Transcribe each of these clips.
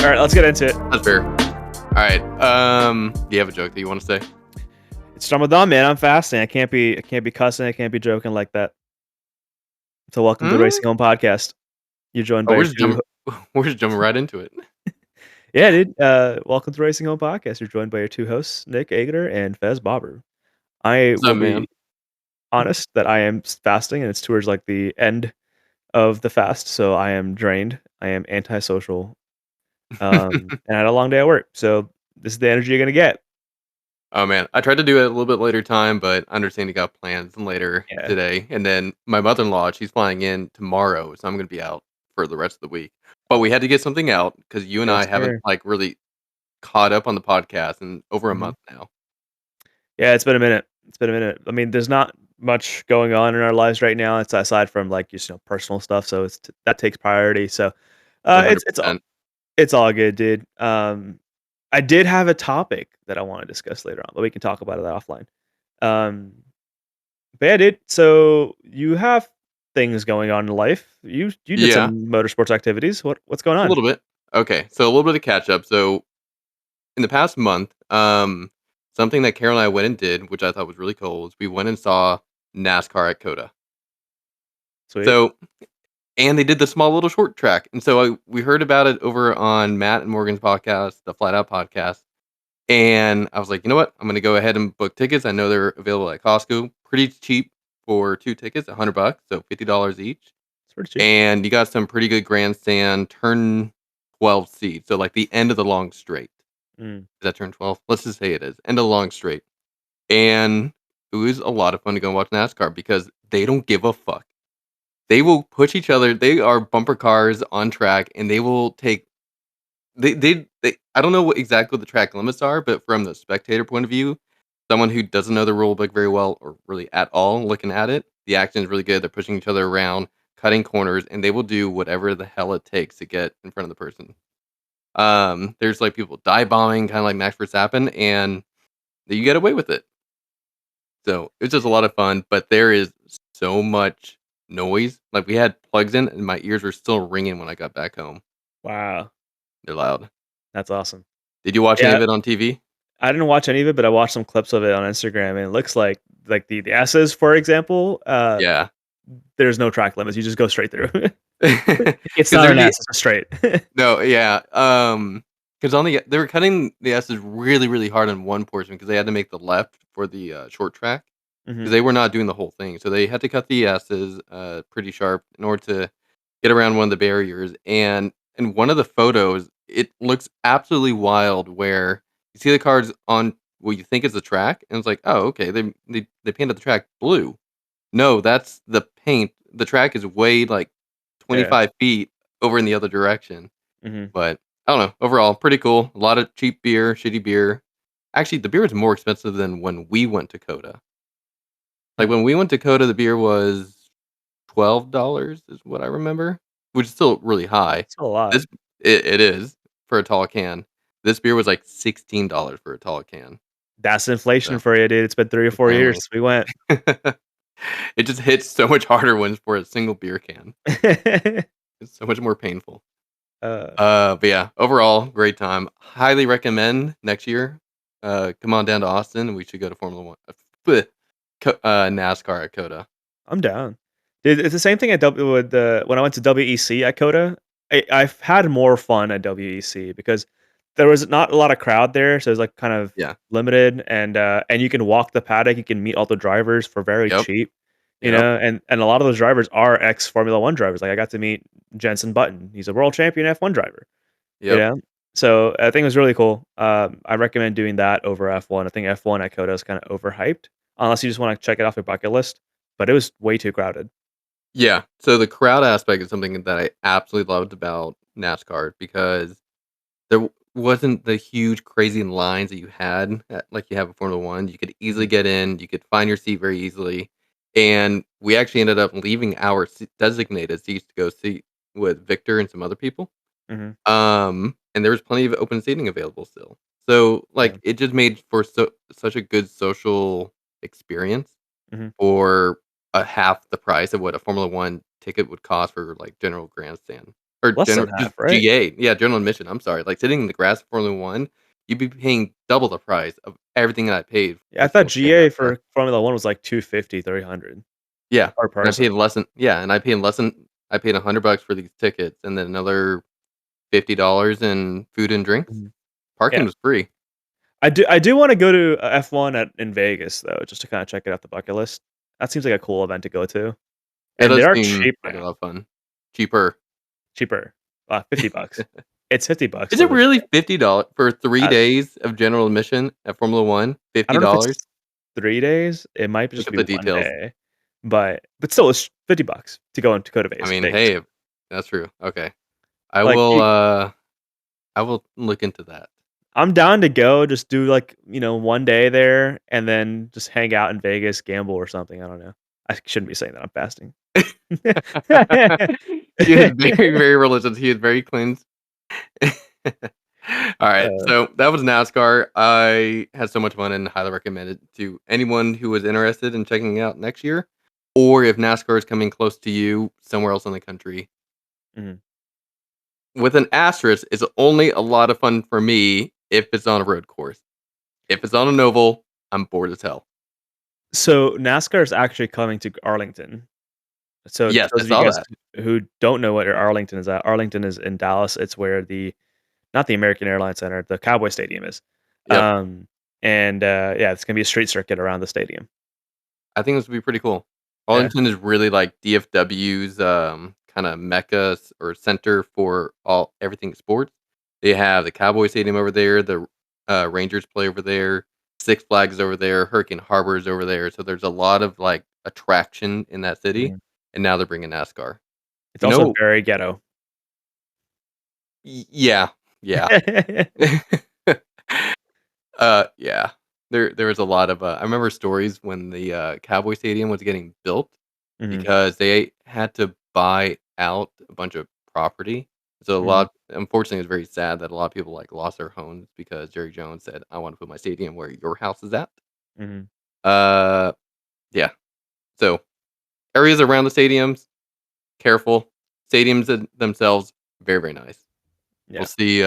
All right, let's get into it. That's fair. All right. Do you have a joke that you want to say? It's Ramadan, man. I'm fasting. I can't be cussing. I can't be joking like that. So welcome to the Hmm? Racing Home Podcast. You're joined Oh, by we're your just two. jumping. We're just jumping right into it. Yeah, dude. Welcome to Racing Home Podcast. You're joined by your two hosts, Nick Ager and Fez Bobber. I What's will up, man? be honest that I am fasting, and it's towards like the end of the fast, so I am drained. I am antisocial, and I had a long day at work. So this is the energy you're gonna get. Oh man, I tried to do it a little bit later time, but I understand you got plans later Yeah, today. And then my mother-in-law, she's flying in tomorrow, so I'm gonna be out for the rest of the week. But we had to get something out because you and I yes, haven't sir. like really caught up on the podcast in over a Mhm. month now. Yeah, it's been a minute. It's been a minute. I mean, there's not much going on in our lives right now. It's aside from like just personal stuff, so that takes priority. So, it's it's all 100%. it's all good, dude. I did have a topic that I want to discuss later on, but we can talk about it offline. Um, but yeah, dude. So you have things going on in life. You did Yeah, some motorsports activities. What's going a on? little bit. Okay, so a little bit of catch up. So in the past month, something that Carol and I went and did, which I thought was really cool, was we went and saw NASCAR at Coda. Sweet. So, and they did the small little short track, and so we heard about it over on Matt and Morgan's podcast, the Flat Out podcast, and I was like, you know what, I'm gonna go ahead and book tickets. I know they're available at Costco, pretty cheap for 2 tickets, $100, so $50 each, It's pretty cheap. and you got some pretty good grandstand turn 12 seats, so like the end of the long straight. Mm. Is that turn 12? Let's just say it is. End of the long straight. And it was a lot of fun to go watch NASCAR because they don't give a fuck. They will push each other. They are bumper cars on track, and they will take. They I don't know exactly what the track limits are, but from the spectator point of view, someone who doesn't know the rule book very well or really at all, looking at it, the action is really good. They're pushing each other around, cutting corners, and they will do whatever the hell it takes to get in front of the person. There's like people dive bombing, kind of like Max Verstappen, and you get away with it. So it's just a lot of fun, but there is so much noise. Like we had plugs in, and my ears were still ringing when I got back home. Wow, They're loud. that's awesome. Did you watch any Yeah, of it on TV? I didn't watch any of it, but I watched some clips of it on Instagram, and it looks like the S's, for example, Yeah, there's no track limits. You just go straight through. because It's not they're an S, it's a straight. no, yeah, because on they were cutting the S's really, really hard on one portion because they had to make the left for the short track because Mhm. they were not doing the whole thing, so they had to cut the S's pretty sharp in order to get around one of the barriers. And in one of the photos, it looks absolutely wild where you see the cars on what you think is the track, and it's like, oh, okay, they painted the track blue. No, that's the paint. The track is way like Yeah. 25 feet over in the other direction. Mhm. But I don't know. Overall, pretty cool. A lot of cheap beer, shitty beer. Actually, the beer is more expensive than when we went to Coda. Like Hmm. when we went to Coda, the beer was $12 is what I remember, which is still really high. It's a lot. This it is for a tall can. This beer was like $16 for a tall can. That's inflation So for you, dude. It's been 3 or 4 years apparently, since we went. it just hits so much harder when it's for a single beer can. It's so much more painful. Uh, But yeah, overall, great time. Highly recommend next year. Come on down to Austin. We should go to Formula One, NASCAR at Coda. I'm down. Dude, it's the same thing at W with the when I went to WEC at COTA. I've had more fun at WEC because there was not a lot of crowd there, so it was, like, kind of Yeah. limited, and you can walk the paddock, you can meet all the drivers for very Yep. cheap, Yep. and a lot of those drivers are ex-Formula 1 drivers, like, I got to meet Jenson Button, he's a world champion F1 driver, you Yep. know? So, I think it was really cool. I recommend doing that over F1. I think F1 at COTA is kinda overhyped, unless you just wanna check it off your bucket list, but it was way too crowded. Yeah. So the crowd aspect is something that I absolutely loved about NASCAR because wasn't the huge crazy lines that you had like you have in Formula One. You could easily Mhm, get in. You could find your seat very easily, and we actually ended up leaving our designated seats to go see with Victor and some other people. mhm, And there was plenty of open seating available still. So yeah, like it just made for such a good social experience mhm. for a half the price of what a Formula One ticket would cost for like general grandstand. or Less than just half, right? GA. Yeah, general admission. I'm sorry. Like sitting in the grass for Formula One, you'd be paying double the price of everything that I paid Yeah, I for thought still staying GA NASCAR. for Formula 1 was like 250, 300 Yeah, per and I paid person. less than yeah, and I paid less than I paid $100 for these tickets, and then another $50 in food and drinks. Mhm. Parking Yeah. was free. I do wanna go to F1 in Vegas, though, just to kinda check it off the bucket list. That seems like a cool event to go to, It and they does are seem cheap like a now, lot of fun. Cheaper. cheaper, $50. It's $50 Is for it the really $50 for 3 uh, days of general admission at Formula One? I don't know if it's $50? 3 days, it might Look just up be the 1 details. day, but still, it's $50 to go to I Vegas mean, Vegas. hey, that's true. Okay. I Like, will, you I will look into that. I'm down to go, just do, like, 1 day there, and then just hang out in Vegas, gamble or something, I don't know. I shouldn't be saying that, I'm fasting. He is very, very religious. He is very cleansed. Alright, Uh, so that was NASCAR. I had so much fun and highly recommend it to anyone who was interested in checking it out next year, or if NASCAR is coming close to you somewhere else in the country. mhm. With an asterisk, it's only a lot of fun for me if it's on a road course. If it's on an oval, I'm bored as hell. So, NASCAR is actually coming to Arlington. So, Yes, I those of you saw guys that. who don't know what Arlington is at, Arlington is in Dallas, it's where not the American Airlines Center, the Cowboy Stadium is. Yep. Yeah, it's gonna be a street circuit around the stadium. I think this would be pretty cool. Yeah. Arlington is really like DFW's kind of mecca or center for all everything sports. They have the Cowboy Stadium over there, the Rangers play over there, Six Flags over there, Hurricane Harbor is over there. So there's a lot of like attraction in that city, Mhm. and now they're bringing NASCAR. It's You also know, very ghetto. yeah, yeah. Yeah. There was a lot of, I remember stories when the, Cowboy Stadium was getting built Mhm, because they had to buy out a bunch of property. So a mhm, lot unfortunately, it's very sad that a lot of people, like, lost their homes because Jerry Jones said, "I wanna put my stadium where your house is at." mhm. Uh, yeah. So, areas around the stadiums, careful. Stadiums themselves, very, very nice. We'll Yeah. see,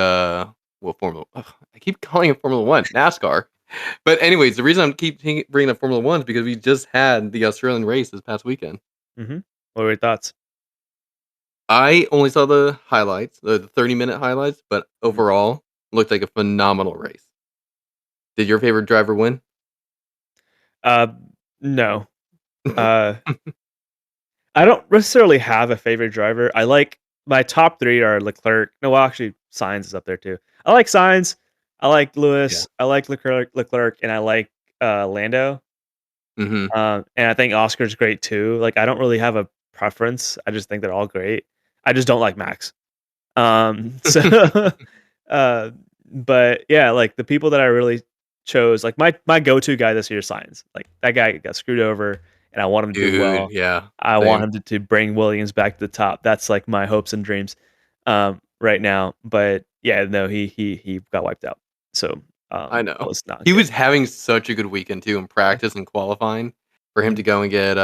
what Formula ugh, I keep calling it Formula One, NASCAR. But anyways, the reason I'm bringing up Formula One is because we just had the Australian race this past weekend. Mhm. What were your thoughts? I only saw the highlights, the 30-minute highlights, but Mhm. overall, looked like a phenomenal race. Did your favorite driver win? Uh, no. Uh, I don't necessarily have a favorite driver. I like my top 3 are Leclerc no, well, actually, Sainz is up there too. I like Sainz, I like Yeah. Lewis, I like Leclerc, and I like, Lando. Mhm. And I think Oscar's great too. Like, I don't really have a preference. I just think they're all great. I just don't like Max. So, uh, but yeah, like the people that I really chose, like my go-to guy this year is Science. Like that guy got screwed over, and I want him to do Dude, well. yeah, I want same. him to bring Williams back to the top. That's like my hopes and dreams, right now. But yeah, no, he got wiped out. So I that know. was not He was good. having such a good weekend too in practice and qualifying. For him Mhm, to go and get,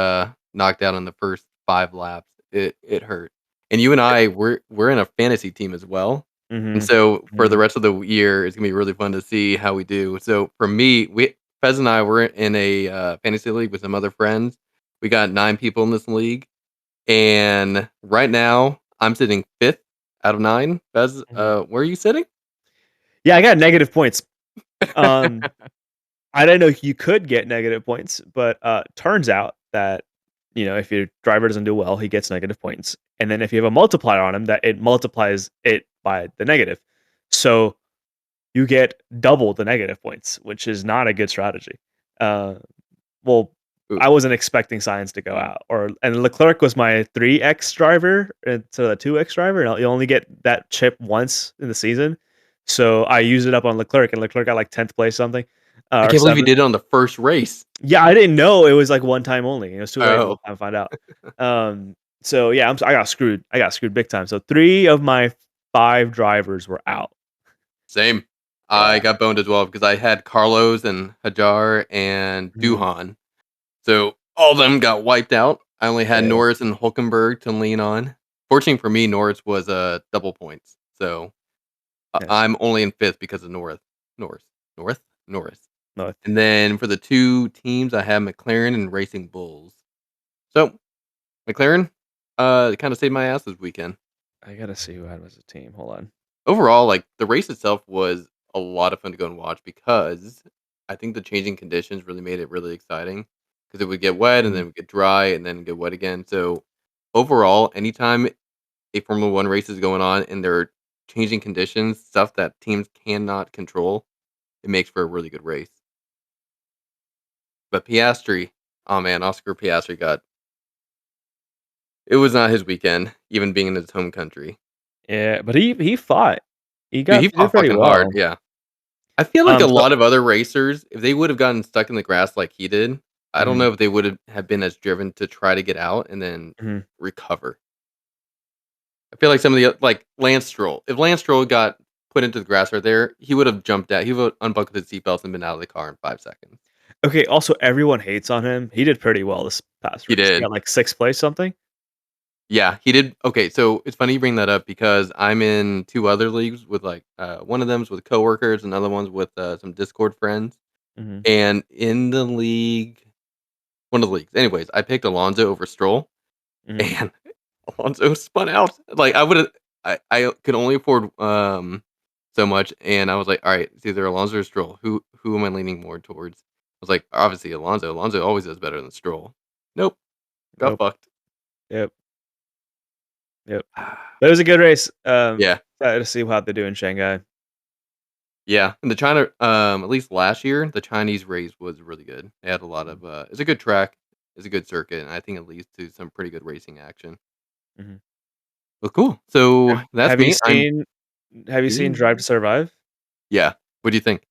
knocked out in the first 5 laps, it hurt. And you and I, we're in a fantasy team as well. And mhm, so for the mhm, rest of the year, it's gonna be really fun to see how we do. So for me, Fez and I were in a, fantasy league with some other friends. We got 9 people in this league, and right now, I'm sitting 5th out of 9. Fez, mhm. where are you sitting? Yeah, I got negative points. Um, I didn't know you could get negative points, but, turns out that, if your driver doesn't do well, he gets negative points, and then if you have a multiplier on him, that it multiplies it by the negative. So, you get double the negative points, which is not a good strategy. Uh, well, Ooh, I wasn't expecting Science to go out, and Leclerc was my 3x driver instead of the 2x driver, and you only get that chip once in the season. So, I used it up on Leclerc, and Leclerc got, like, 10th place something, I or can't believe you 7th. did it on the first race. Yeah, I didn't know it was, like, one time only. It was too late by the Oh, time I found out. So, yeah, I got screwed. I got screwed big time. So, 3 of my 5 drivers were out. same. I Yeah. got boned as well because I had Carlos and Hajar and Mhm. Duhan. So all of them got wiped out. I only had Yeah. Norris and Hulkenberg to lean on. Fortunately for me, Norris was, double points, so Nice. I'm only in 5th because of Norris, North? Norris. No, And then for the 2 teams, I have McLaren and Racing Bulls. So, McLaren, kinda saved my ass this weekend. I gotta see who I had as a team. Hold on. Overall, like, the race itself was a lot of fun to go and watch because I think the changing conditions really made it really exciting because it would get wet and then Mhm. it would get dry and then get wet again. So, overall, anytime a Formula 1 race is going on and there are changing conditions, stuff that teams cannot control, it makes for a really good race. But Piastri, oh man, Oscar Piastri got it was not his weekend, even being in his home country. Yeah, but he fought. Dude, he He did fought pretty fucking hard, well. yeah. I feel like a So lot of other racers, if they would have gotten stuck in the grass like he did, I don't mhm, know if they would have been as driven to try to get out and then mhm. recover. I feel like some of the like Lance Stroll. If Lance Stroll got put into the grass right there, he would have jumped out. He would have unbuckled his seatbelts and been out of the car in 5 seconds. Okay, also everyone hates on him. He did pretty well this past He race. He did. got like 6th place something? Yeah, he did. Okay, so it's funny you bring that up because I'm in 2 other leagues with like one of them's with coworkers, another one's with some Discord friends. Mhm, And in the league, one of the leagues. Anyways, I picked Alonso over Stroll, mhm. and Alonso spun out. Like I would have, I could only afford so much, and I was like, all right, it's either Alonso or Stroll. Who am I leaning more towards? I was like, obviously Alonso. Alonso always does better than Stroll. Nope, got Nope. fucked. Yep, yep. But it was a good race. Yeah, Excited to see how they do in Shanghai. yeah. And the China, at least last year, the Chinese race was really good. They had a lot Mhm, of. It's a good track. It's a good circuit, and I think it leads to some pretty good racing action. mhm. Well, cool. So that's Have you me. I'm. seen Drive to Ooh. Survive? Yeah. What do you think?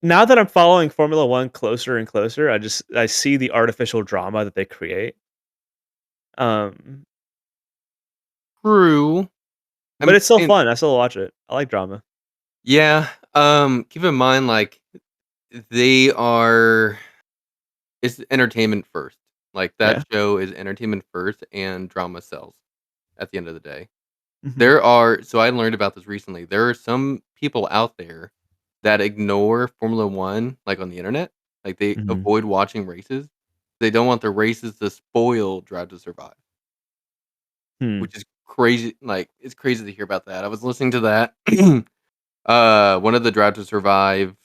Now that I'm following Formula 1 closer and closer, I see the artificial drama that they create. Um, True. but it's still And fun. I still watch it. I like drama. yeah, keep in mind, like, they are it's entertainment first. Like, that Yeah. show is entertainment first and drama sells at the end of the day. Mhm, There are so I learned about this recently. There are some people out there that ignore Formula 1, like, on the internet. Like, they mhm, avoid watching races. They don't want the races to spoil Drive to Survive, hmm, which is crazy. Like, it's crazy to hear about that. I was listening to that. One of the Drive to Survive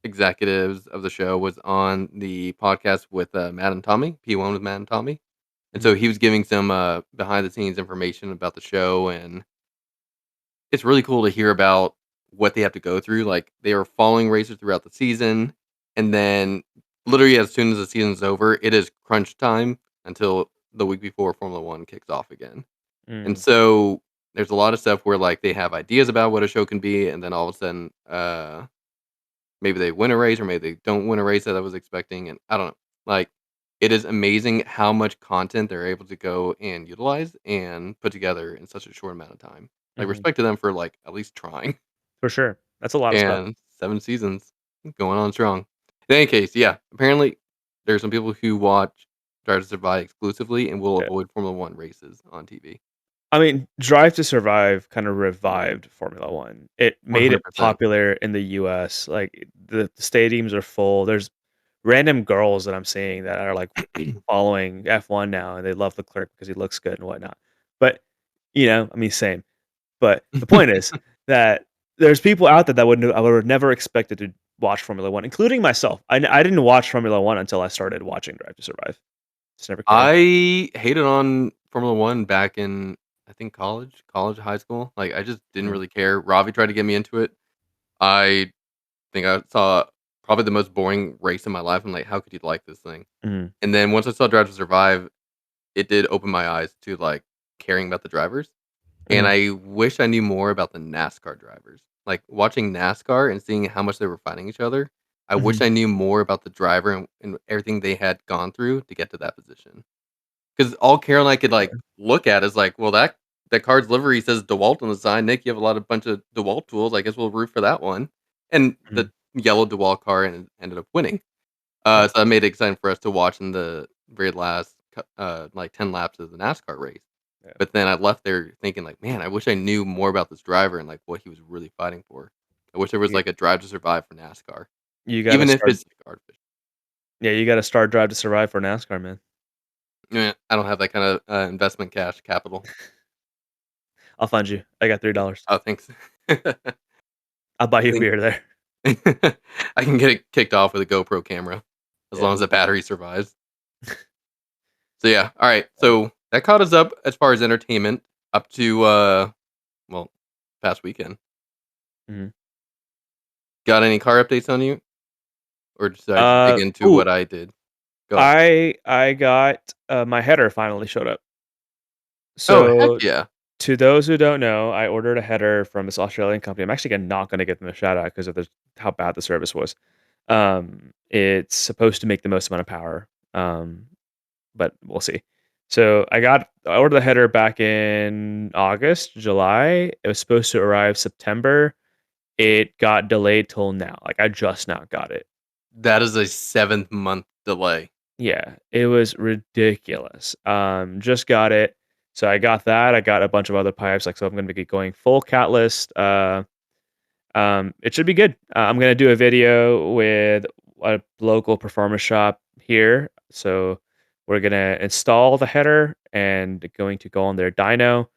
executives of the show was on the podcast with, Matt and Tommy, P1 with Matt and Tommy, and mhm, so he was giving some, behind the scenes information about the show, and it's really cool to hear about what they have to go through, like, they are following racers throughout the season, and then literally as soon as the season's over, it is crunch time until the week before Formula 1 kicks off again, and mm, so there's a lot of stuff where, like, they have ideas about what a show can be, and then all of a sudden, maybe they win a race or maybe they don't win a race that I was expecting, and I don't know. Like, it is amazing how much content they're able to go and utilize and put together in such a short amount of time. Like, mhm. respect to them for, like, at least trying. For sure. That's a lot of stuff. And 7 seasons going on strong. In any case, yeah, apparently there are some people who watch Drive to Survive exclusively and will Yeah. avoid Formula 1 races on TV. I mean, Drive to Survive kinda revived Formula 1. It made it 100%. popular in the US, like, the stadiums are full. There's random girls that I'm seeing that are, like, following F1 now, and they love Leclerc because he looks good and whatnot. But, I mean, same. But the point is that there's people out there that I would have never expected to watch Formula 1, including myself. I didn't watch Formula 1 until I started watching Drive to Survive. Just never cared. I hated on Formula 1 back in, I think, high school. Like, I just didn't Mhm, really care. Ravi tried to get me into it. I think I saw probably the most boring race in my life. I'm like, how could you like this thing? mhm, And then once I saw Drive to Survive, it did open my eyes to, like, caring about the drivers. And mhm, I wish I knew more about the NASCAR drivers. Like, watching NASCAR and seeing how much they were fighting each other, I wish mhm, I knew more about the driver and everything they had gone through to get to that position. 'Cause all Carol and I could, like, look at is like, "Well, that car's livery says DeWalt on the side. Nick, you have a lot of bunch of DeWalt tools. I guess we'll root for that one." And mhm. the yellow DeWalt car ended up winning. Yeah. So that made it exciting for us to watch in the very last like 10 laps of the NASCAR race. Yeah. But then I left there thinking like, man, I wish I knew more about this driver and like what he was really fighting for. I wish there was You like a drive to survive for NASCAR, you gotta even if start it's like artificial. yeah, you gotta start Drive to Survive for NASCAR, man. Yeah, I don't have that kind of investment cash capital. I'll fund you. I got $3. Oh, thanks. I I'll buy you a think beer there. I can get it kicked off with a GoPro camera as Yeah. long as the battery survives. So yeah, all right. So that caught us up as far as entertainment up to well, past weekend. Mhm. Got any car updates on you, or should I just dig Uh, into ooh, what I did? Go ahead. I got, my header finally showed up. Oh heck So, yeah! to those who don't know, I ordered a header from this Australian company. I'm actually not gonna give them a shout out because of how bad the service was. It's supposed to make the most amount of power, but we'll see. So, I ordered the header back in August, July. It was supposed to arrive September. It got delayed till now. Like, I just now got it. That is a 7-month delay. Yeah, it was ridiculous. Just got it. So I got that. I got a bunch of other pipes. Like, so I'm gonna be going full cat list. It should be good. I'm gonna do a video with a local performance shop here. So we're gonna install the header and going to go on their dyno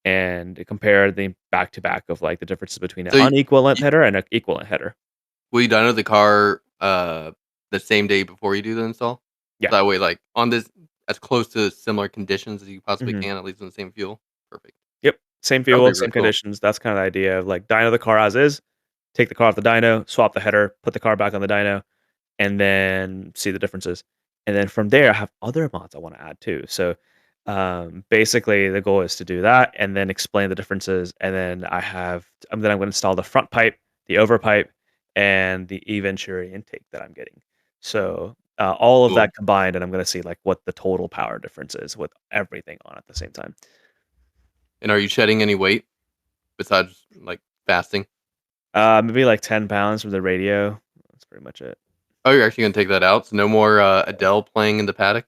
and compare the back to back of like the differences between an So unequivalent you, header and an equivalent header. will you dyno the car the same day before you do the install? Yeah. That way, like on this, as close to similar conditions as you possibly Mhm. can, at least in the same fuel. Perfect. Yep. Same That would be fuel, really same cool. conditions. That's kind of the idea of like dyno the car as is, take the car off the dyno, swap the header, put the car back on the dyno, and then see the differences. And then from there, I have other mods I want to add too. So basically, the goal is to do that and then explain the differences. And then I'm going to install the front pipe, the over pipe, and the Venturi intake that I'm getting. So all of Cool. that combined, and I'm going to see like what the total power difference is with everything on at the same time. And are you shedding any weight besides like fasting? Maybe like 10 pounds from the radio. That's pretty much it. Oh, you're actually gonna take that out? So no more Adele playing in the paddock?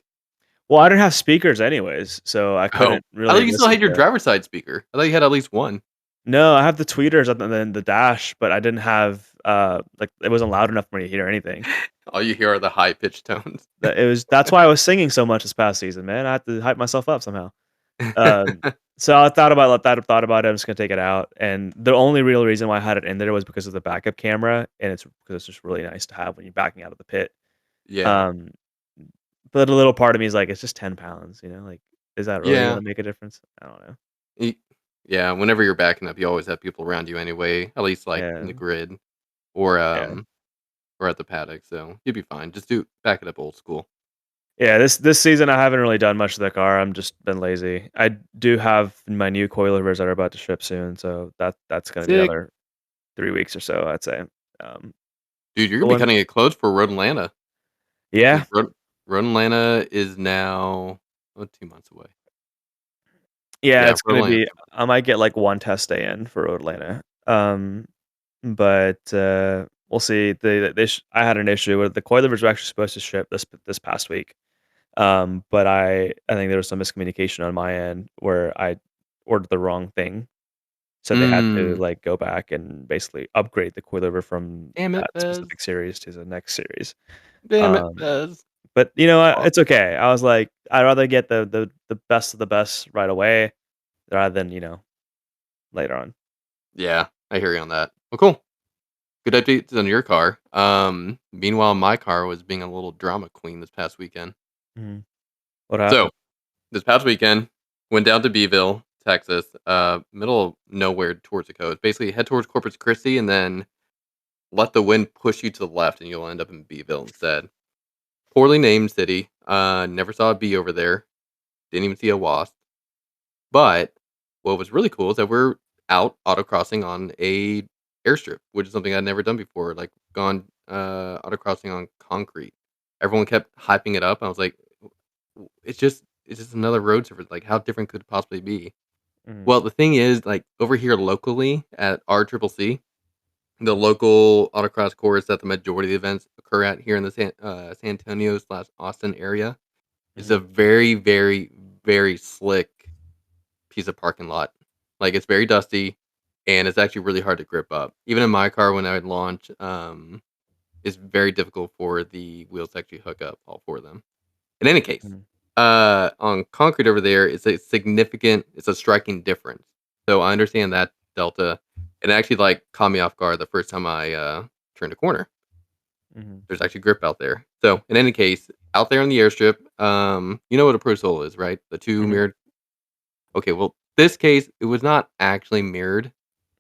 Well, I didn't have speakers anyways, so I Oh, couldn't I really thought you still listen had your to. driver's side speaker. I thought you had at least one. No, I have the tweeters and then the dash, but I didn't have, like, it wasn't loud enough for me to hear anything. All you hear are the high pitched tones. That's why I was singing so much this past season, man. I had to hype myself up somehow. Um, so I thought about it, I'm just gonna take it out, and the only real reason why I had it in there was because of the backup camera, and it's because it's just really nice to have when you're backing out of the pit. Yeah. Um, but a little part of me is like, "It's just 10 pounds," like, is that really Yeah. gonna make a difference? I don't know. Y yeah, whenever you're backing up, you always have people around you anyway, at least, like, in Yeah, the grid or, yeah. or at the paddock, so you'll be fine. Just do back it up old school. Yeah, this season, I haven't really done much to the car, I'm just been lazy. I do have my new coilovers that are about to ship soon, so that's gonna be Sick. another 3 weeks or so, I'd say. Um, Dude, you're the gonna be one cutting it close for Road Atlanta Yeah, 'cause Road Atlanta is now, oh, 2 months away. yeah, Yeah, it's Road gonna Atlanta's be 2 months. I might get, like, 1 test day in for Atlanta. But, we'll see. I had an issue with the coilovers were actually supposed to ship this past week. But I think there was some miscommunication on my end where I ordered the wrong thing. So they had to, Mm. like, go back and basically upgrade the coilover from Damn it, that Fez. specific series to the next series. Damn it, Um, Fez. but, Oh, it's okay. I was like, I'd rather get the best of the best right away rather than, later on. yeah, I hear you on that. Well, cool. Good updates on your car. Meanwhile, my car was being a little drama queen this past weekend. Mhm. What So, happened? this past weekend, went down to Beeville, Texas, middle of nowhere towards the coast. Basically, head towards Corpus Christi and then let the wind push you to the left, and you'll end up in Beeville instead. Poorly named city. Never saw a bee over there. Didn't even see a wasp. But what was really cool is that we're out autocrossing on a airstrip, which is something I'd never done before. Like gone autocrossing on concrete. Everyone kept hyping it up. I was like, it's just another road surface. Like, how different could it possibly be? Mhm. Well, the thing is, like over here locally at RCCC, the local autocross course that the majority of the events occur at here in the San Antonio slash Austin area. It's Mhm. a very, very, very slick piece of parking lot. Like, it's very dusty, and it's actually really hard to grip up. Even in my car, when I would launch, it's very difficult for the wheels to actually hook up, all 4 of them. In any case, Mhm. on concrete over there, it's a striking difference. So I understand that delta. It actually, like, caught me off guard the first time I, turned a corner. Mhm. There's actually grip out there. So, in any case, out there on the airstrip, you know what a ProSolo is, right? The 2 Mhm. mirrored. Okay, well, this case, it was not actually mirrored,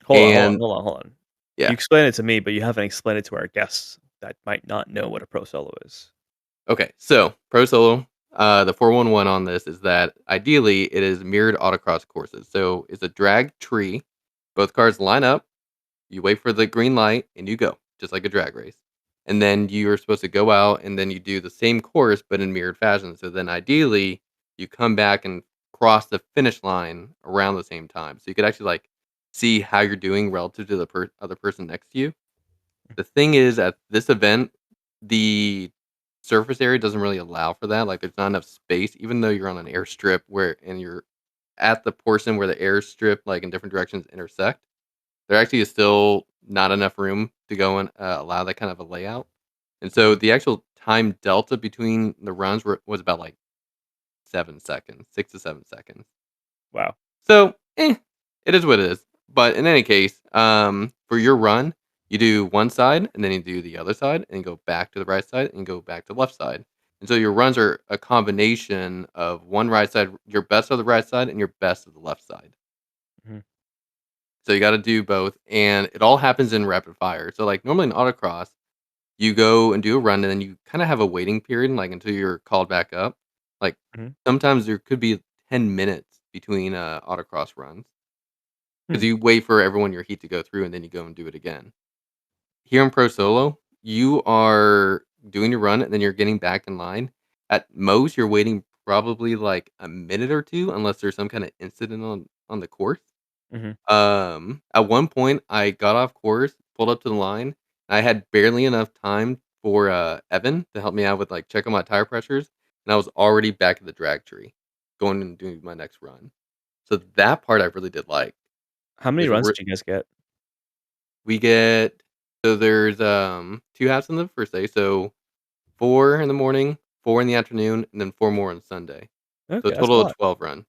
Hold on, hold on, and hold on, hold on. You yeah. explained it to me, but you haven't explained it to our guests that might not know what a pro solo is. Okay, so ProSolo, the 411 on this is that ideally it is mirrored autocross courses. So it's a drag tree. Both cars line up, you wait for the green light, and you go, just like a drag race. And then you're supposed to go out and then you do the same course, but in mirrored fashion. So then ideally you come back and cross the finish line around the same time. So you could actually like see how you're doing relative to the other person next to you. The thing is, at this event, the surface area doesn't really allow for that, like, there's not enough space, even though you're on an airstrip where and you're at the portion where the airstrip, like, in different directions intersect, there actually is still not enough room to go and, allow that kind of a layout, and so Mhm. the actual time delta between the runs was about, like, 7 seconds, 6 to 7 seconds. Wow. So, it is what it is. But in any case, for your run, you do one side and then you do the other side and go back to the right side and go back to the left side. And so your runs are a combination of one right side, your best of the right side and your best of the left side. Mhm. So you got to do both, and it all happens in rapid fire. So like normally in autocross, you go and do a run and then you kind of have a waiting period, like until you're called back up. Like Mhm. sometimes there could be 10 minutes between autocross runs. Hmm. 'Cause you wait for everyone your heat to go through, and then you go and do it again. Here in Pro Solo, you are doing your run, and then you're getting back in line. At most, you're waiting probably, like, a minute or 2 unless there's some kinda incident on the course. Mhm. At one point, I got off course, pulled up to the line, and I had barely enough time for, Evan to help me out with, like, checking my tire pressures, and I was already back at the drag tree, going and doing my next run. So that part I really did like. How many It's runs re did you guys get? We get so there's, 2 halves on the first day, so 4 in the morning, 4 in the afternoon, and then 4 more on Sunday. So a Okay, that's a total of lot. 12 runs.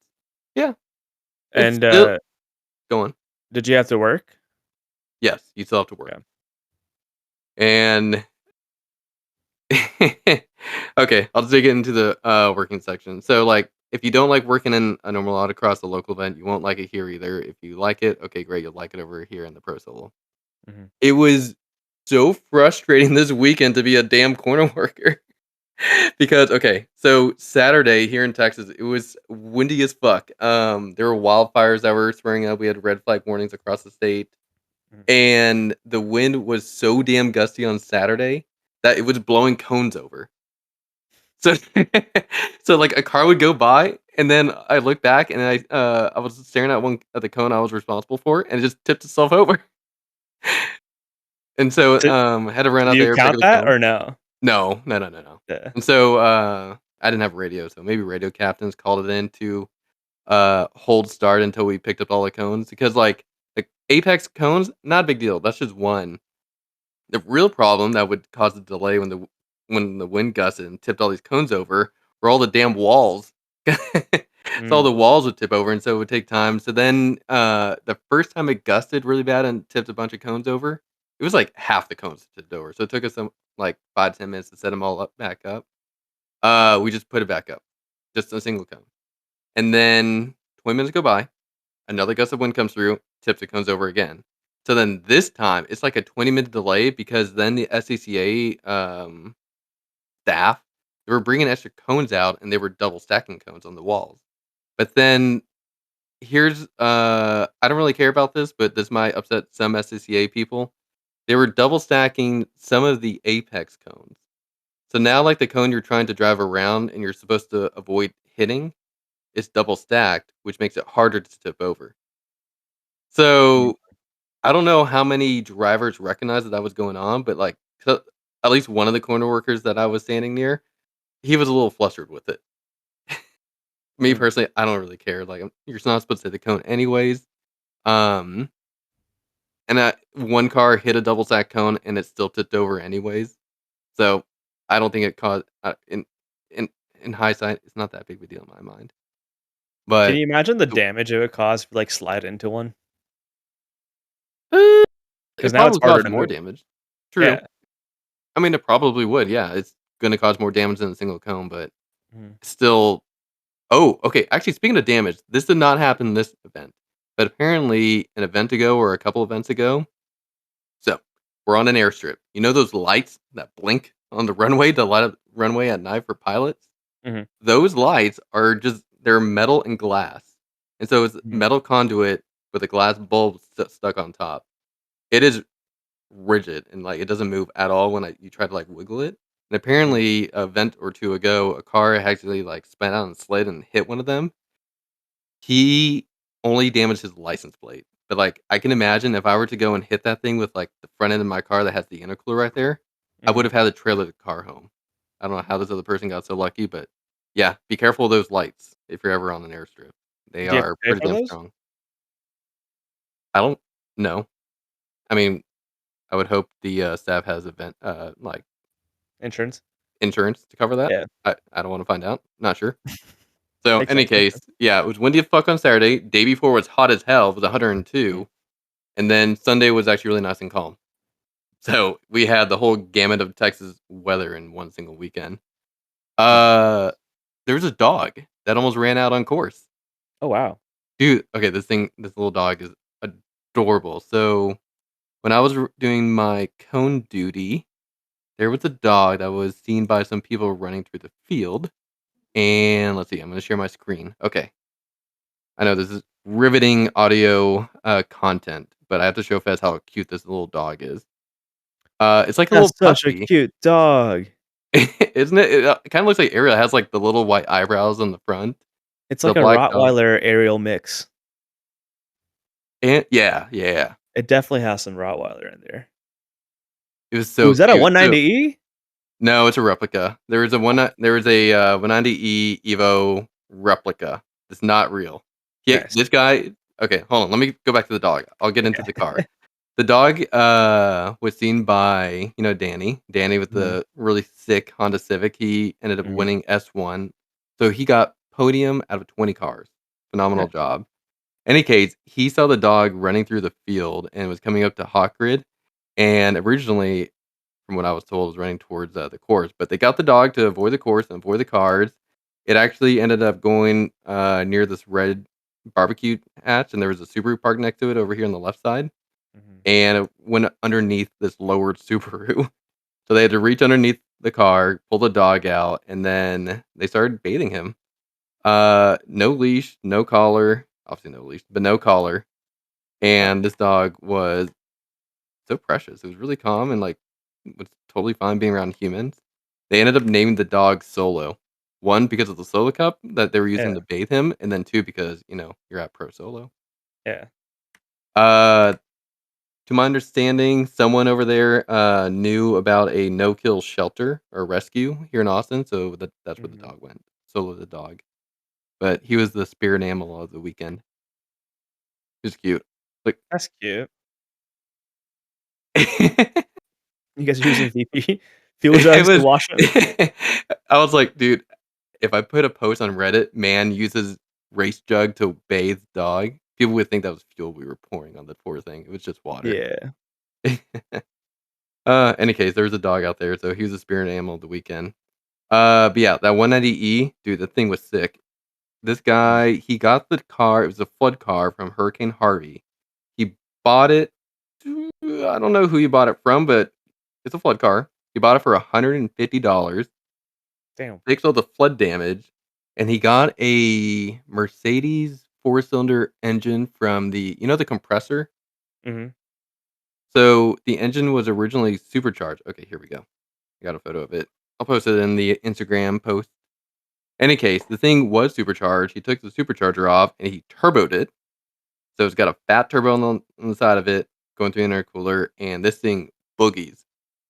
Yeah, it's And, still going. did you have to work? Yes, you still have to work. Okay. And okay, I'll dig into the, working section. So, like, if you don't like working in a normal autocross, a local event, you won't like it here either. If you like it, okay, great, you'll like it over here in the Pro Solo. Mhm. It was so frustrating this weekend to be a damn corner worker. Because okay, so Saturday here in Texas, it was windy as fuck. There were wildfires that were springing up. We had red flag warnings across the state, Mhm. and the wind was so damn gusty on Saturday that it was blowing cones over. So, so like a car would go by, and then I looked back, and I was staring at one at the cone I was responsible for, and it just tipped itself over. And so, Did I had to run did out you there, pick count up the that cone. or no? No, no, no, no, no. Yeah. And so, I didn't have a radio, so maybe radio captains called it in to, hold start until we picked up all the cones because, like, apex cones, not a big deal, that's just one. The real problem that would cause a delay when the wind gusted and tipped all these cones over were all the damn walls. So all Mm. the walls would tip over, and so it would take time. So then, the first time it gusted really bad and tipped a bunch of cones over, it was like half the cones tipped over. So it took us like 5 to 10 minutes to set them all up back up. We just put it back up, just a single cone, and then 20 minutes go by. Another gust of wind comes through, tips the cones over again. So then this time it's like a 20-minute delay because then the SCCA staff, they were bringing extra cones out and they were double stacking cones on the walls. But then here's I don't really care about this, but this might upset some SCCA people. They were double stacking some of the apex cones. So now like the cone you're trying to drive around and you're supposed to avoid hitting, it's double stacked, which makes it harder to tip over. Mm. So I don't know how many drivers recognized that that was going on, but like at least one of the corner workers that I was standing near, he was a little flustered with it. Me Mm. personally, I don't really care. Like, you're not supposed to hit the cone anyways. Um, and one car hit a double stack cone and it still tipped over anyways. So I don't think it caused in in hindsight, it's not that big of a deal in my mind. Can But you imagine the damage it would cause if you, like, slide into one? uh, Because it now it's probably harder caused to more move. damage. Yeah. True. I mean, it probably would. Yeah, it's gonna cause more damage than a single cone, but Mhm. still. Oh, okay. Actually, speaking of damage, this did not happen in this event, but apparently an event ago or a couple events ago. So we're on an airstrip. You know those lights that blink on the runway to light up runway at night for pilots? Mhm. Those lights are just they're metal and glass, and so it's Mhm. metal conduit with a glass bulb stuck on top. It is rigid and like it doesn't move at all when you try to like wiggle it. And Mhm. apparently, a event or two ago, a car actually like spun out and slid and hit one of them. He only damaged his license plate, but, like, I can imagine if I were to go and hit that thing with, like, the front end of my car that has the intercooler right there, I would Mhm. have had to trailer the car home. I don't know how this other person got so lucky, but, yeah, be careful of those lights if you're ever on an airstrip. They Do you have to are pay pretty for damn those? strong. I don't know. I mean, I would hope the, staff has like, Insurance? insurance to cover that. Yeah. I don't wanna find out. Not sure. So, Makes any sense, makes case, sense. yeah, it was windy as fuck on Saturday. Day before was hot as hell, it was Mhm. 102. And then Sunday was actually really nice and calm. So, we had the whole gamut of Texas weather in one single weekend. Nice. Uh, there was a dog that almost ran out on course. Oh, wow. Dude, okay, this little dog is adorable. So, when I was doing my cone duty, there was a dog that was seen by some people running through the field. And let's see, I'm gonna share my screen. Okay. I know this is riveting audio content, but I have to show Fez how cute this little dog is. It's like a That's little such a puppy, cute dog. isn't it? It kinda looks like Ariel. It has, like, the little white eyebrows on the front, It's the like a black dog Rottweiler Ariel mix. and yeah, yeah. It definitely has some Rottweiler in there. It was Ooh, so is that a cute. So 190E? no, it's a replica. There was a, 190E Evo replica. It's not real. Nice. This guy okay, hold on, let me go back to the dog. I'll get into the Okay. car. The dog, was seen by, Danny. Danny with Mhm. the really sick Honda Civic. He ended up Mhm. winning S1. So he got podium out of 20 cars. Phenomenal Nice. job. Any case, he saw the dog running through the field and was coming up to hot grid. And originally, from what I was told, was running towards the course. But they got the dog to avoid the course and avoid the cars. It actually ended up going near this red barbecue hatch, and there was a Subaru parked next to it over here on the left side Mhm. and it went underneath this lowered Subaru. So they had to reach underneath the car, pull the dog out, and then they started baiting him. No leash, no collar, obviously no leash, but no collar. Wow. And this dog was so precious. It was really calm and like was totally fine being around humans. They ended up naming the dog Solo. One because of the solo cup that they were Yeah. using to bathe him, and then two because you're at Pro Solo. Yeah. Uh, To my understanding, someone over there, knew about a no-kill shelter or rescue here in Austin, so that's where the Mhm. dog went. Solo the dog. But he was the spirit animal of the weekend. He was cute. Like That's cute. it You guys are using VP fuel jugs to was wash him? I was like, "Dude, if I put a post on Reddit, man uses race jug to bathe dog," people would think that was fuel we were pouring on the poor thing. It was just water. Yeah. Any case, there was a dog out there, so he was a spirit animal of the weekend. But yeah, that 190E, dude, the thing was sick. This Mhm. guy, he got the car. It was a flood car from Hurricane Harvey. He bought it. I don't know who he bought it from, but it's a flood car. He bought it for $150, Damn. fixed all the flood damage, and he got a Mercedes four-cylinder engine from the compressor. Mhm. So the engine was originally supercharged. Okay, here we go. I got a photo of it. I'll post it in the Instagram post. Any case, the thing was supercharged. He took the supercharger off and he turboed it. So it's got a fat turbo on the side of it going through the intercooler, and this thing boogies.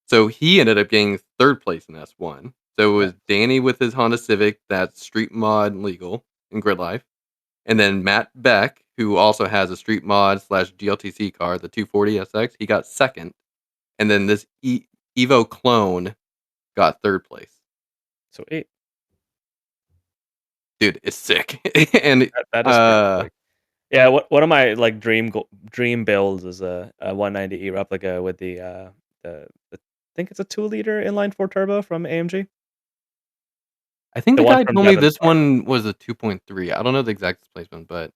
So he ended up getting third place in S1. So it was Nice. Danny with his Honda Civic that's street mod legal, in Grid Life. And then Matt Beck, who also has a street mod slash GLTC car, the 240 SX, he got second. And then this Evo clone got third place. So 8. Dude, it's sick. And That is pretty sick. Yeah, one of my, like, dream builds is a 190E replica with the I think it's a 2-liter inline-4 turbo from AMG. I think The the one guy from told me Devon this Park. one was a 2.3. I don't know the exact displacement, but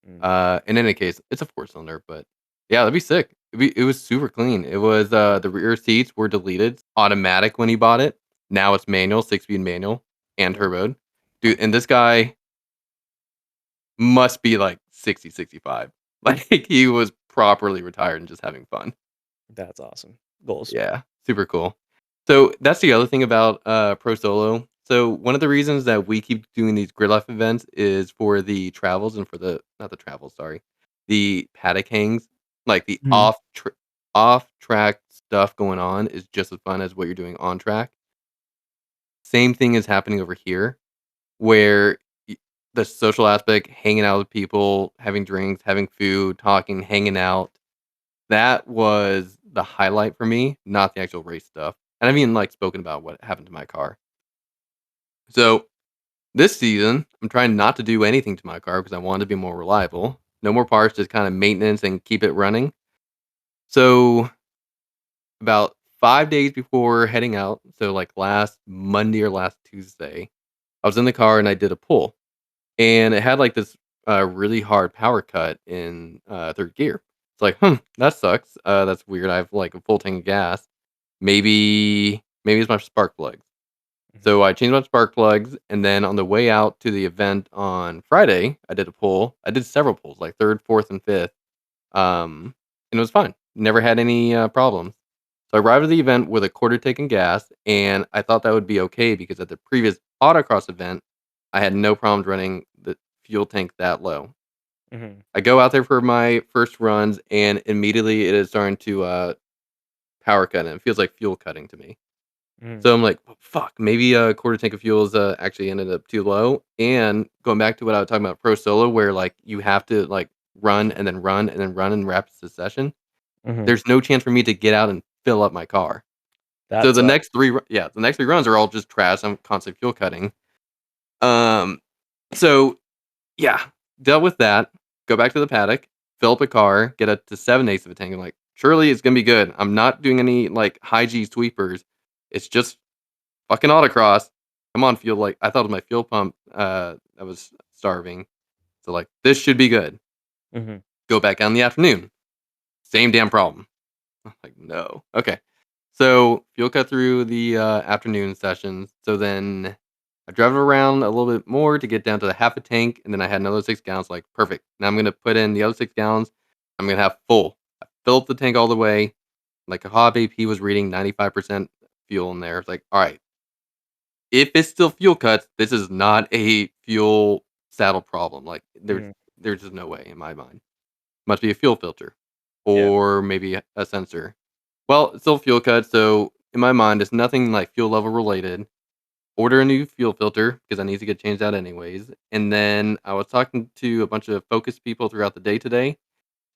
Mm. in any case, it's a 4-cylinder, but yeah, that'd be sick. It was super clean. It was, the rear seats were deleted, automatic when he bought it. Now it's manual, 6-speed manual and Mm. turboed. Dude, and this guy must be like 60, 65. Like, he was properly retired and just having fun. That's awesome. Goals. Yeah, super cool. So that's the other thing about Pro Solo. So one of the reasons that we keep doing these grid life events is for the travels and for the not the travels, sorry, the paddock hangs, like the Mhm. off track stuff going on is just as fun as what you're doing on track. Same thing is happening over here, where the social aspect, hanging out with people, having drinks, having food, talking, hanging out. That was the highlight for me, not the actual race stuff. And I've even, like, spoken about what happened to my car. So, this season, I'm trying not to do anything to my car because I want it to be more reliable. No more parts, just kinda maintenance and keep it running. So, about 5 days before heading out, so, like, last Monday or last Tuesday, I was in the car and I did a pull, and it had, like, this, really hard power cut in, 3rd gear. It's like, "Hmm, that sucks. That's weird. I have, like, a full tank of gas. Maybe it's my spark plugs." Mhm. So I changed my spark plugs, and then on the way out to the event on Friday, I did a pull. I did several pulls, like 3rd, 4th, and 5th, and it was fine. Never had any, problems. So I arrived at the event with a quarter tank of gas, and I thought that would be okay because at the previous autocross event, I had no problems running the fuel tank that low. Mhm. I go out there for my first runs, and immediately it is starting to, power cut, and it feels like fuel cutting to me. Mhm. So I'm like, "Well, fuck, maybe a quarter tank of fuel is, actually ended up too low." And going back to what I was talking about Pro Solo, where, like, you have to, like, run and then run and then run in rapid succession, Mhm. there's no chance for me to get out and fill up my car. So That sucks. the next 3 runs are all just trash. I'm constantly fuel cutting. Um, so yeah, dealt with that, go back to the paddock, fill up the car, get up to 7/8 of a tank. I'm like, "Surely it's gonna be good." I'm not doing any, like, high G sweepers. It's just fucking autocross. Come on, fuel, like, I thought it was my fuel pump, that was starving. So, like, this should be good. Mhm. Go back out in the afternoon. Same damn problem. I'm like, "No." Okay. So, fuel cut through the, afternoon sessions. So then I drove around a little bit more to get down to the half a tank, and then I had another 6 gallons, like, perfect. Now I'm gonna put in the other 6 gallons. I'm gonna have full. I filled up the tank all the way. Like, a hot AP was reading 95% fuel in there. It's like, "Alright, if it's still fuel cuts, this is not a fuel saddle problem." Like, Mhm. there's just no way in my mind. Must be a fuel filter Yeah. or maybe a sensor. Well, it's still fuel cut, so in my mind, it's nothing like fuel level related. Order a new fuel filter because I need to get changed out anyways. And then I was talking to a bunch of Focus people throughout the day today,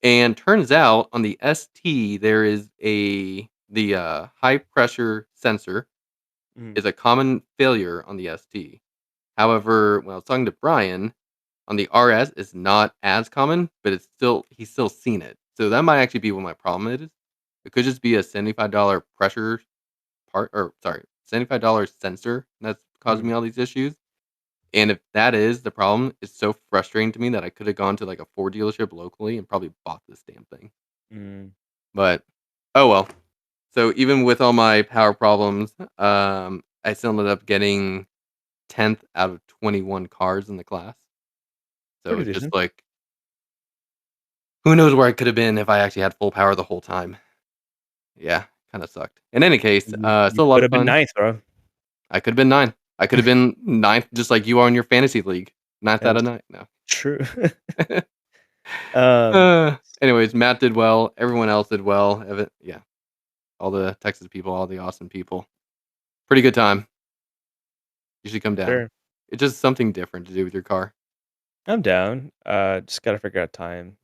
and turns out on the ST there is the high pressure sensor Mhm. is a common failure on the ST. However, when I was talking to Brian on the RS, it's not as common, but he's still seen it. So that might actually be what my problem is. It could just be a $75 pressure part, or sorry, $75 sensor that's causing Mhm. me all these issues. And if that is the problem, it's so frustrating to me that I could have gone to like a Ford dealership locally and probably bought this damn thing. Mhm. But oh well. So even with all my power problems, I still ended up getting 10th out of 21 cars in the class. So Pretty it's just decent. like, who knows where I could have been if I actually had full power the whole time. Yeah, kind of sucked. In any case, You still a lot could of have been fun. nice, bro. I could have been 9. I could have been ninth, just like you are in your fantasy league. Ninth That out is of 9. No. true. Um, Anyways, Matt did well. Everyone else did well. Yeah, all the Texas people, all the Austin people. Pretty good time. You should come down. sure. It's just something different to do with your car. I'm down. Just gotta figure out time.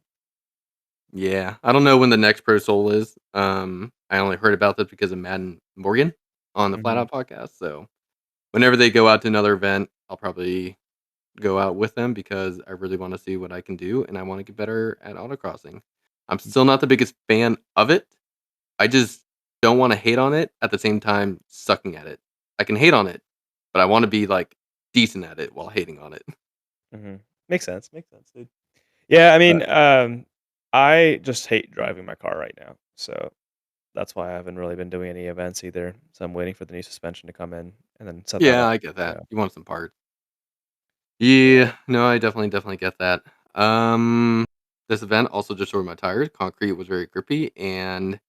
Yeah, I don't know when the next Pro Soul is. I only heard about this because of Madden Morgan on the Flat Mhm. Out podcast. So whenever they go out to another event, I'll probably go out with them because I really want to see what I can do and I want to get better at autocrossing. I'm still not the biggest fan of it. I just don't want to hate on it at the same time sucking at it. I can hate on it, but I want to be like decent at it while hating on it. Mhm. Makes sense, dude. Yeah, I Uh, mean, I just hate driving my car right now, so that's why I haven't really been doing any events either. So I'm waiting for the new suspension to come in and then set that yeah, up. I get that. Yeah. You want some parts. Yeah. Yeah, no, I definitely get that. This event also just showed my tires. Concrete was very grippy, and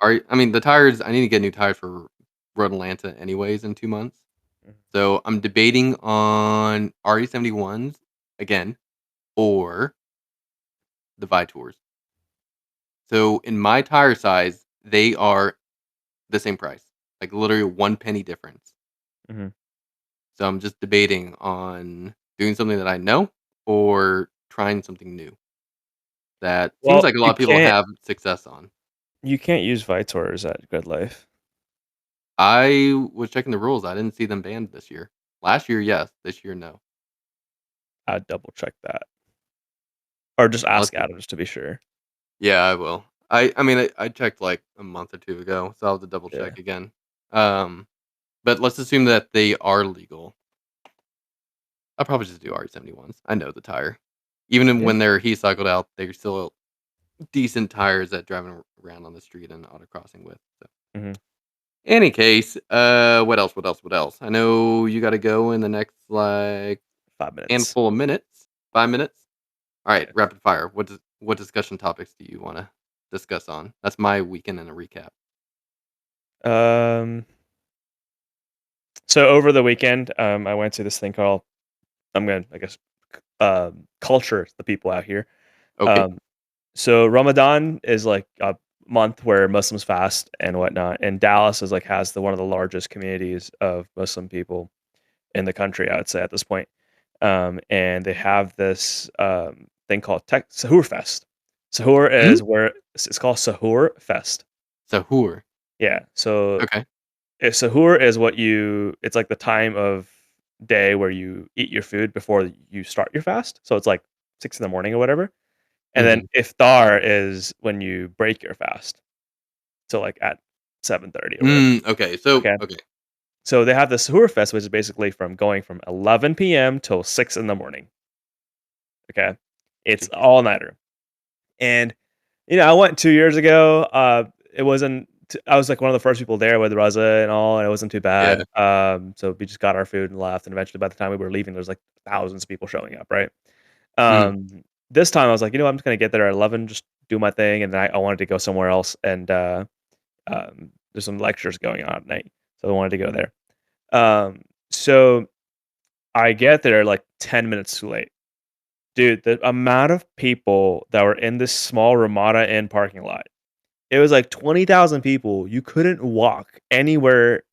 I mean the tires. I need to get new tires for Road Atlanta anyways in 2 months. Mhm. So I'm debating on RE71s again or the Vitours. So in my tire size, they are the same price, like literally 1 penny difference. Mhm. So I'm just debating on doing something that I know or trying something new that seems Well, like a lot of people have success on. you can't use Vitors at Good Life. I was checking the rules. I didn't see them banned this year. Last year, yes. This year, no. I'd double check that, or just Unless ask Adam just to be sure. yeah, I will. I mean, I checked like a month or two ago, so I'll have to double Yeah. check again. Um, but let's assume that they are legal. I'll probably just do RE71s. I know the tire. Yeah. When they're heat cycled out, they're still decent tires that driving around on the street and autocrossing with. So. Mhm. Any case, what else? What else? What else? I know you got to go in the next like 5 minutes. handful of minutes, 5 minutes. All right, Yeah. rapid fire. What discussion topics do you want to discuss on? That's my weekend in a recap. Um, so over the weekend, I went to this thing called I'm gonna, I guess, culture the people out here. Okay. Um, so Ramadan is like a month where Muslims fast and whatnot, and Dallas is like has one of the largest communities of Muslim people in the country. I would say at this point, and they have this thing called Sahur Fest. Sahur Hmm? is where it's called Sahur Fest. Sahur. Yeah, so Okay. Sahur is what you it's like the time of day where you eat your food before you start your fast. So it's like 6 in the morning or whatever. And then Hmm. iftar is when you break your fast. So like at 7:30 or whatever. Okay. So Okay. okay. So they have the Sahur Fest, which is basically from going from 11 p.m. till 6 in the morning. Okay. It's Jeez. all nighter. And I went 2 years ago. It wasn't I was like one of the first people there with Raza and all, and it wasn't too Yeah. bad. So we just got our food and left, and eventually by the time we were leaving, there was like thousands of people showing up, right? Hmm. Um, this time I was like, I'm just gonna get there at 11, just do my thing, and then I wanted to go somewhere else, and there's some lectures going on at night, so I wanted to go there. So I get there like 10 minutes too late. Dude, the amount of people that were in this small Ramada Inn parking lot, it was like 20,000 people. You couldn't walk anywhere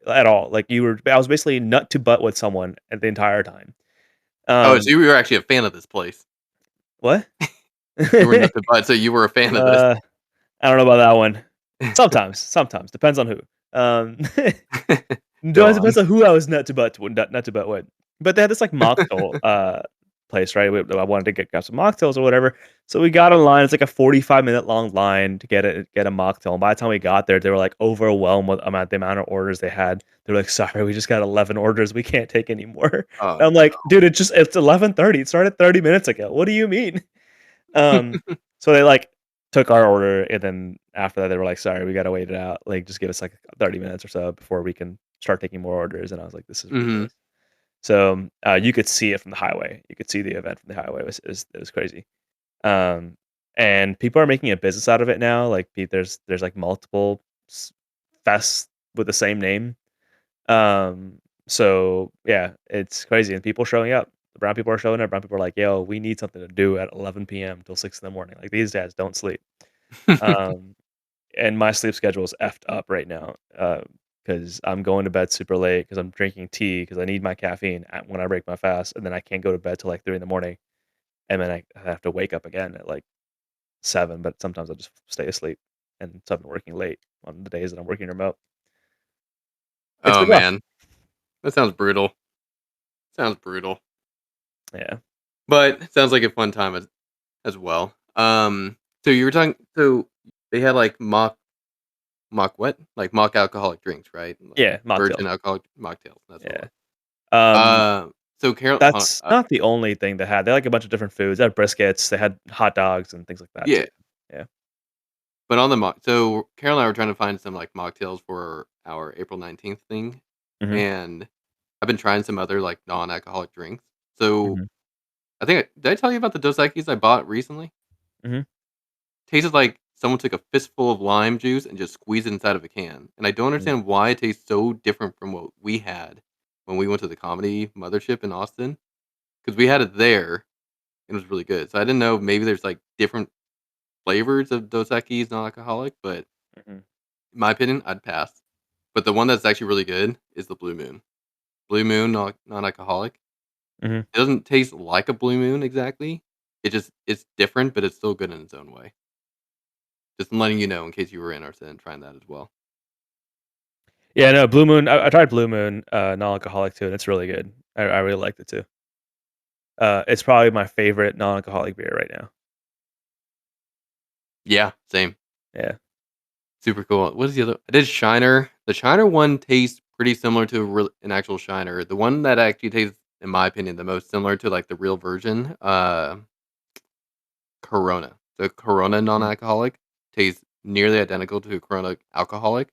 at all. Like I was basically nut to butt with someone at the entire time. Oh, so Um, you were actually a fan of this place. what? You were nothing but so you were a fan of this. uh, I don't know about that one. Sometimes depends on who. Um, Go depends on. on who I was nut to butt with. But they had this like mocktail place, right? I wanted to grab some mocktails or whatever. So we got in line. It's like a 45-minute long line to get a mocktail. And by the time we got there, they were like overwhelmed with the amount of orders they had. They're like, sorry, we just got 11 orders. We can't take any more. Oh And I'm like, dude, it's 11:30. It started 30 minutes ago. What do you mean? Um, so they like took our order, and then after that, they were like, "Sorry, we gotta wait it out. Like, just give us like 30 minutes or so before we can start taking more orders." And I was like, "This is no. ridiculous." So you could see it from the highway. You could see the event from the highway. It was crazy. Um, and people are making a business out of it now. Like, there's like multiple fests with the same name. So yeah, it's crazy, and people showing up. The brown people are showing up. Brown people are like, "Yo, we need something to do at 11 p.m. till 6 in the morning." Like these guys don't sleep. Mhm. Um, and my sleep schedule is effed up right now. because I'm going to bed super late because I'm drinking tea because I need my caffeine when I break my fast, and then I can't go to bed till like 3 in the morning, and then I have to wake up again at like 7. But sometimes I'll just stay asleep, and so I've been working late on the days that I'm working remote. It's Oh been rough. man, that sounds brutal. Sounds brutal, Yeah, but it sounds like a fun time as well. So you were talking. So they had like mock what? Like mock alcoholic drinks, right? Like yeah, mocktails. virgin alcoholic mocktails. That's what it Yeah. was. Um, So Carol, that's not the only thing they had. They had, like, a bunch of different foods. They had briskets, they had hot dogs and things like that too. yeah. Yeah. But on the mock, so Carol and I were trying to find some like mocktails for our April 19th thing, Mhm, and I've been trying some other like non-alcoholic drinks. So mhm, I think did I tell you about the Dos Equis I bought recently? mhm, Tasted like someone took a fistful of lime juice and just squeezed it inside of a can. And I don't mhm, understand why it tastes so different from what we had when we went to the comedy mothership in Austin. Because we had it there and it was really good. So I didn't know maybe there's like different flavors of Dos Equis non-alcoholic, but mhm, in my opinion, I'd pass. But the one that's actually really good is the Blue Moon. Blue Moon non-alcoholic. mhm. It doesn't taste like a Blue Moon exactly. It's different, but it's still good in its own way. Just letting you know in case you were interested in trying that as well. Yeah, no, Blue Moon I tried Blue Moon, non-alcoholic too, and it's really good. I really liked it too. It's probably my favorite non-alcoholic beer right now. Yeah, same. Yeah. Super cool. What is the other? I did Shiner. The Shiner one tastes pretty similar to an actual Shiner. The one that actually tastes, in my opinion, the most similar to like the real version, Corona. The Corona Mhm, non-alcoholic tastes nearly identical to a Corona alcoholic.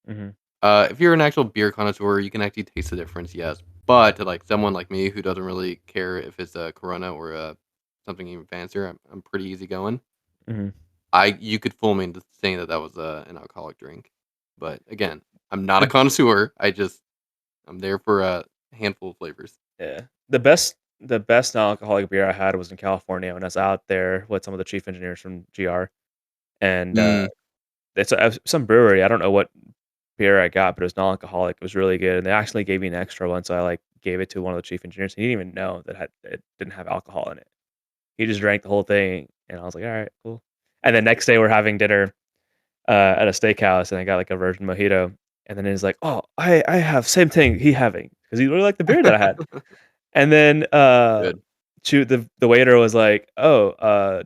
mhm. If you're an actual beer connoisseur, you can actually taste the difference, yes. But to like someone like me who doesn't really care if it's a Corona or something even fancier, I'm pretty easygoing. Mhm. You could fool me into saying that that was an alcoholic drink, but again, I'm not a The connoisseur. I'm there for a handful of flavors. Yeah. The best non-alcoholic beer I had was in California when I was out there with some of the chief engineers from GR, and, Mm. it's some brewery, I don't know what beer I got, but it was non-alcoholic, it was really good, and they actually gave me an extra one, so I, like, gave it to one of the chief engineers, he didn't even know that it didn't have alcohol in it. He just drank the whole thing, and I was like, "Alright, cool." And the next day, we're having dinner, at a steakhouse, and I got, like, a virgin mojito, and then he's like, "Oh, I have same thing he having because he really liked the beer that I had. And then, Good. the waiter was like, "Oh,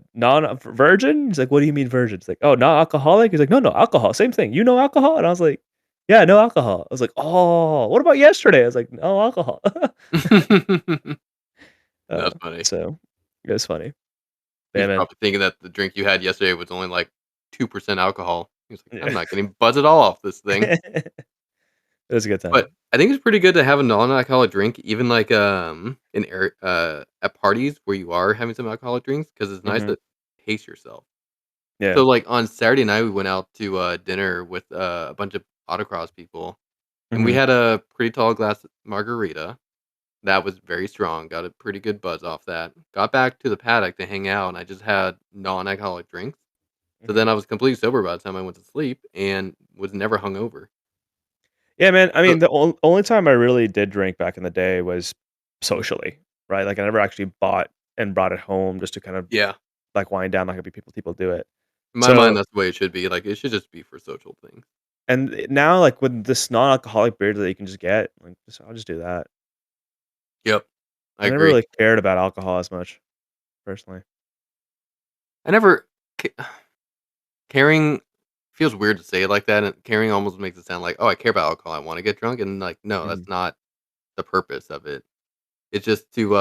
virgin?" He's like, "What do you mean virgin?" It's like, "Oh, not alcoholic?" He's like, "No, no, alcohol, same thing. You know alcohol?" And I was like, "Yeah, no alcohol." I was like, "Oh, what about yesterday?" I was like, "No alcohol." Uh, That's funny. so it was funny. Yeah, He's man. probably thinking that the drink you had yesterday was only like 2% alcohol. He's like, I'm Yeah. not getting buzz at all off this thing. It was a good time. But I think it's pretty good to have a non-alcoholic drink, even like in at parties where you are having some alcoholic drinks, because it's nice Mhm. to taste yourself. Yeah. So like on Saturday night, we went out to dinner with a bunch of autocross people, and we Mhm. had a pretty tall glass margarita that was very strong. Got a pretty good buzz off that. Got back to the paddock to hang out, and I just had non-alcoholic drinks. So Mhm. then I was completely sober by the time I went to sleep, and was never hungover. Yeah, man. I So mean, the only time I really did drink back in the day was socially, right? Like, I never actually bought and brought it home just to kind of, yeah, like, wind down like people do it. in my So mind, that's the way it should be. Like it should just be for social things. now, like, with this non-alcoholic beer that you can just get, like, I'll just do that. Yep, I I never agree. really cared about alcohol as much, personally. I never ca- caring feels weird to say it like that, and caring almost makes it sound like, oh, I care about alcohol. I want to get drunk, and like, no, Mhm. that's not the purpose of it. It's just to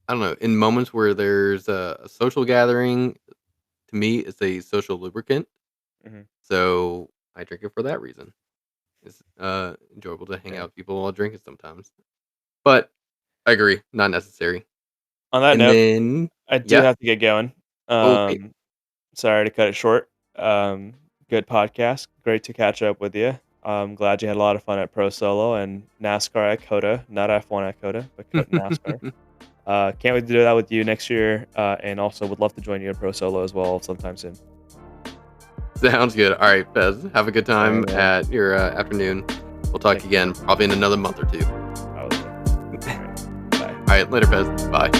I don't know, in moments where there's a social gathering, to me, it's a social lubricant. Mhm. So I drink it for that reason. It's enjoyable to hang Yeah. out with people while drinking sometimes. But I agree, not necessary. On that And note, then I do yeah, have to get going. okay. Um, Sorry to cut it short. Good podcast. Great to catch up with you. I'm glad you had a lot of fun at Pro Solo and NASCAR at Coda, not F1 at Coda, but NASCAR. Can't wait to do that with you next year, and also would love to join you at Pro Solo as well sometime soon. Sounds good. All right, Fez. Have a good All time right, man. at your afternoon. We'll talk Thank you. again probably in another month or two. Probably. All right. Bye. All right, later, Fez. Bye.